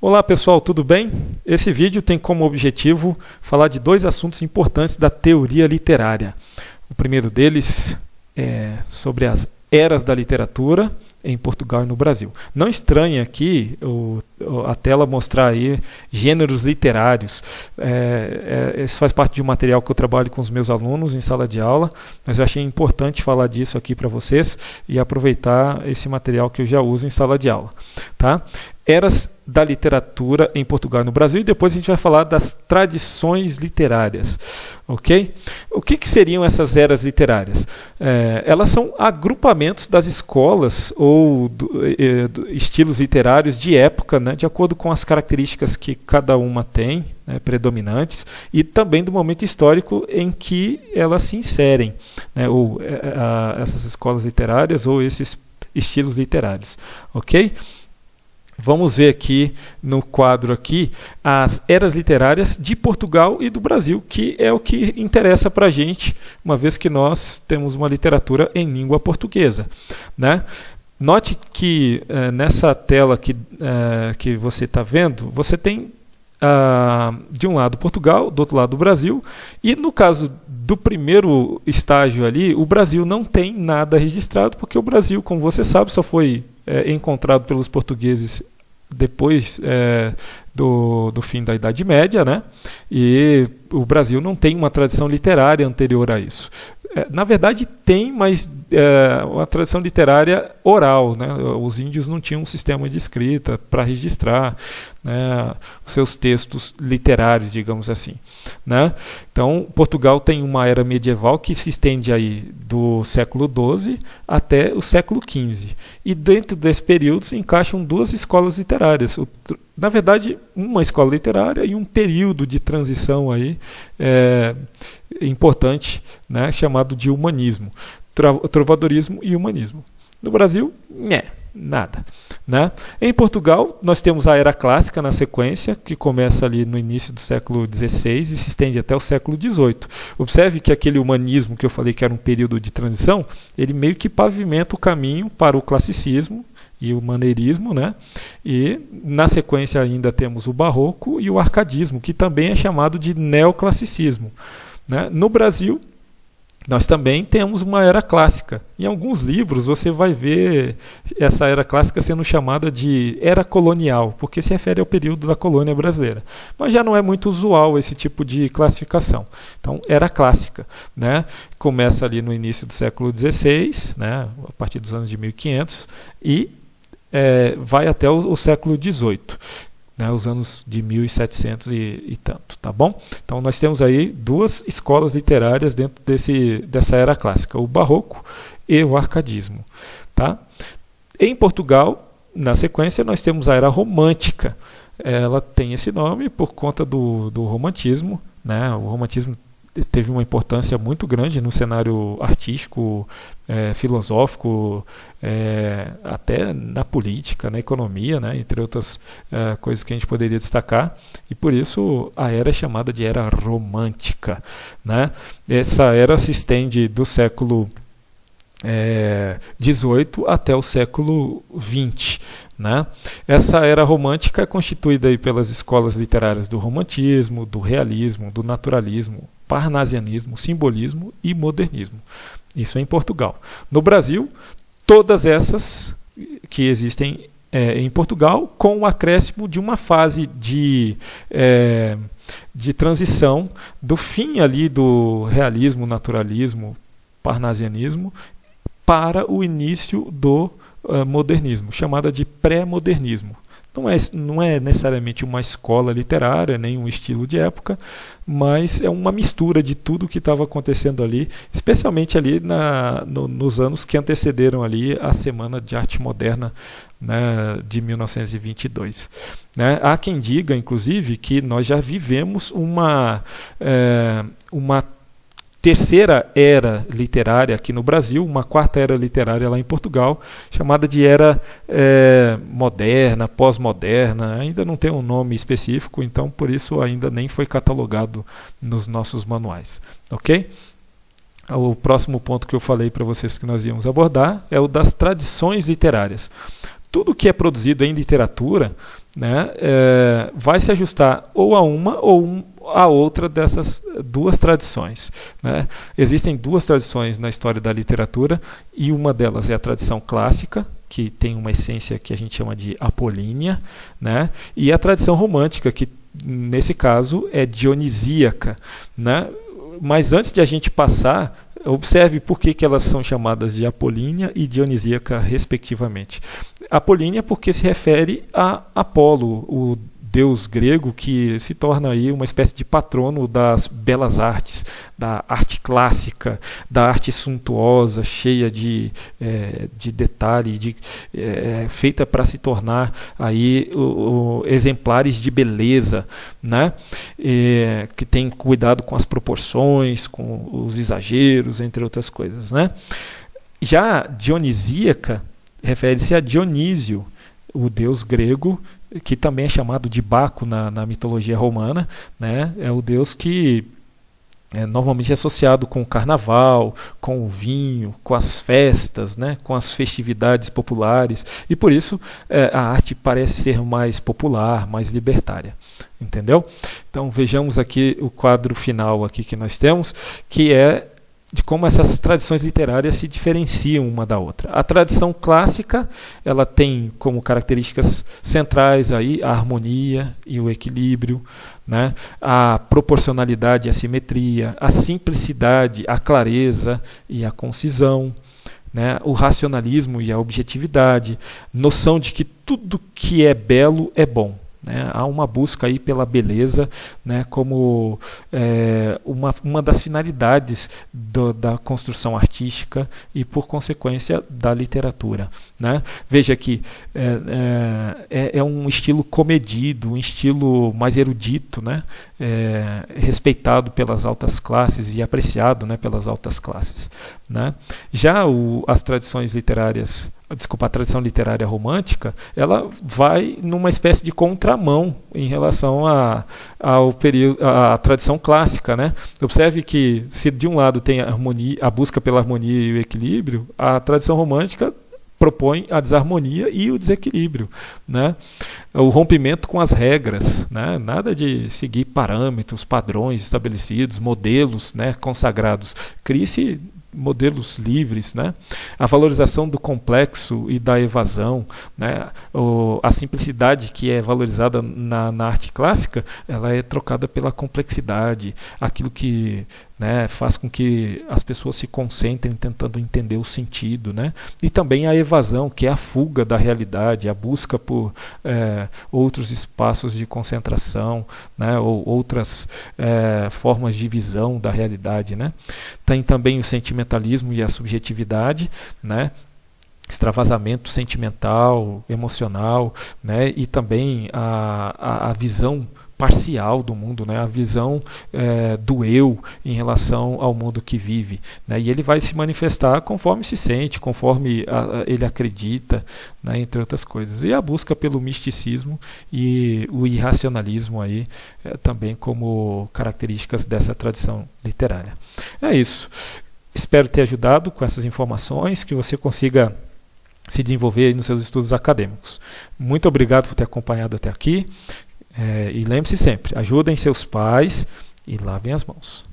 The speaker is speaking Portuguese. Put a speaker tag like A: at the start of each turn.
A: Olá pessoal, tudo bem? Esse vídeo tem como objetivo falar de dois assuntos importantes da teoria literária. O primeiro deles é sobre as eras da literatura em Portugal e no Brasil. Não estranhe aqui a tela mostrar aí gêneros literários. Isso faz parte de um material que eu trabalho com os meus alunos em sala de aula, mas eu achei importante falar disso aqui para vocês e aproveitar esse material que eu já uso em sala de aula. Tá? Eras da literatura em Portugal e no Brasil, e depois a gente vai falar das tradições literárias. Ok? O que seriam essas eras literárias? Elas são agrupamentos das escolas ou estilos literários de época, né, de acordo com as características que cada uma tem, né, predominantes, e também do momento histórico em que elas se inserem, né, essas escolas literárias ou esses estilos literários. Ok? Vamos ver aqui no quadro aqui as eras literárias de Portugal e do Brasil, que é o que interessa para a gente, uma vez que nós temos uma literatura em língua portuguesa, né? Note que nessa tela que você está vendo, você tem de um lado Portugal, do outro lado o Brasil, e no caso do primeiro estágio ali, o Brasil não tem nada registrado, porque o Brasil, como você sabe, só foi encontrado pelos portugueses depois do fim da Idade Média, né? E o Brasil não tem uma tradição literária anterior a isso. Na verdade tem, mas uma tradição literária oral, né? Os índios não tinham um sistema de escrita para registrar, né, os seus textos literários, digamos assim, né? Então Portugal tem uma era medieval que se estende aí do século XII até o século XV, e dentro desse período se encaixam duas escolas literárias, na verdade uma escola literária e um período de transição aí importante, né, chamado de humanismo, trovadorismo e humanismo. No Brasil, nada, né? Em Portugal, nós temos a Era Clássica na sequência, que começa ali no início do século XVI e se estende até o século XVIII. Observe que aquele humanismo que eu falei que era um período de transição, ele meio que pavimenta o caminho para o classicismo e o maneirismo, né? E na sequência ainda temos o Barroco e o Arcadismo, que também é chamado de neoclassicismo, né? No Brasil, nós também temos uma era clássica. Em alguns livros você vai ver essa era clássica sendo chamada de era colonial, porque se refere ao período da colônia brasileira. Mas já não é muito usual esse tipo de classificação. Então, era clássica, né? Começa ali no início do século XVI, né? A partir dos anos de 1500, e vai até o século XVIII. Né, os anos de 1700 e tanto, tá bom? Então nós temos aí duas escolas literárias dentro dessa era clássica, o Barroco e o Arcadismo, tá? Em Portugal, na sequência, nós temos a Era Romântica. Ela tem esse nome por conta do romantismo, né? O romantismo teve uma importância muito grande no cenário artístico, filosófico, até na política, na economia, né, entre outras coisas que a gente poderia destacar, e por isso a era é chamada de Era Romântica, né? Essa era se estende do século XVIII até o século XX, né? Essa era romântica é constituída aí pelas escolas literárias do romantismo, do realismo, do naturalismo, parnasianismo, simbolismo e modernismo. Isso é em Portugal. No Brasil, todas essas que existem em Portugal, com o acréscimo de uma fase de transição do fim ali do realismo, naturalismo, parnasianismo, para o início do modernismo, chamada de pré-modernismo. Não é necessariamente uma escola literária, nem um estilo de época, mas é uma mistura de tudo que estava acontecendo ali, especialmente ali nos anos que antecederam ali a Semana de Arte Moderna, né, de 1922. Né? Há quem diga, inclusive, que nós já vivemos uma terceira era literária aqui no Brasil, uma quarta era literária lá em Portugal, chamada de era moderna, pós-moderna. Ainda não tem um nome específico, então por isso ainda nem foi catalogado nos nossos manuais. Ok? O próximo ponto que eu falei para vocês que nós íamos abordar é o das tradições literárias. tudo que é produzido em literatura, né, vai se ajustar ou a uma ou a outra dessas duas tradições, né? Existem duas tradições na história da literatura, e uma delas é a tradição clássica, que tem uma essência que a gente chama de apolínea, né? E a tradição romântica, que nesse caso é dionisíaca, né? Mas antes de a gente passar, observe por que elas são chamadas de apolínea e dionisíaca, respectivamente. Apolínea porque se refere a Apolo, o deus grego que se torna aí uma espécie de patrono das belas artes, da arte clássica, da arte suntuosa, cheia de detalhe, feita para se tornar aí exemplares de beleza, né? Que tem cuidado com as proporções, com os exageros, entre outras coisas, né? Já dionisíaca refere-se a Dionísio, o deus grego, que também é chamado de Baco na mitologia romana, né? É o deus que normalmente é associado com o carnaval, com o vinho, com as festas, né? Com as festividades populares, e por isso a arte parece ser mais popular, mais libertária. Entendeu? Então vejamos aqui o quadro final aqui que nós temos, que é de como essas tradições literárias se diferenciam uma da outra. A tradição clássica, ela tem como características centrais aí a harmonia e o equilíbrio, né? A proporcionalidade e a simetria, a simplicidade, a clareza e a concisão, né? O racionalismo e a objetividade, noção de que tudo que é belo é bom. Né? Há uma busca aí pela beleza, né, como uma das finalidades da construção artística e, por consequência, da literatura. Né? Veja que é um estilo comedido, um estilo mais erudito, né? Respeitado pelas altas classes e apreciado, né, pelas altas classes. Né? Já as tradições literárias, a tradição literária romântica, ela vai numa espécie de contramão em relação à tradição clássica, né? Observe que, se de um lado tem a busca pela harmonia e o equilíbrio, a tradição romântica propõe a desarmonia e o desequilíbrio, né? O rompimento com as regras, né? Nada de seguir parâmetros, padrões estabelecidos, modelos, né, consagrados. Crie-se modelos livres, né? A valorização do complexo e da evasão, né? A simplicidade que é valorizada na arte clássica, ela é trocada pela complexidade, aquilo que, né, faz com que as pessoas se concentrem tentando entender o sentido, né? E também a evasão, que é a fuga da realidade, a busca por outros espaços de concentração, né? Ou outras formas de visão da realidade, né? Tem também o sentimentalismo e a subjetividade, né? Extravasamento sentimental, emocional, né? E também a visão parcial do mundo, né? A visão do eu em relação ao mundo que vive, né? E ele vai se manifestar conforme se sente, conforme ele acredita, né? Entre outras coisas. E a busca pelo misticismo e o irracionalismo aí, também como características dessa tradição literária. É isso. Espero ter ajudado com essas informações, que você consiga se desenvolver nos seus estudos acadêmicos. Muito obrigado por ter acompanhado até aqui. E lembre-se sempre, ajudem seus pais e lavem as mãos.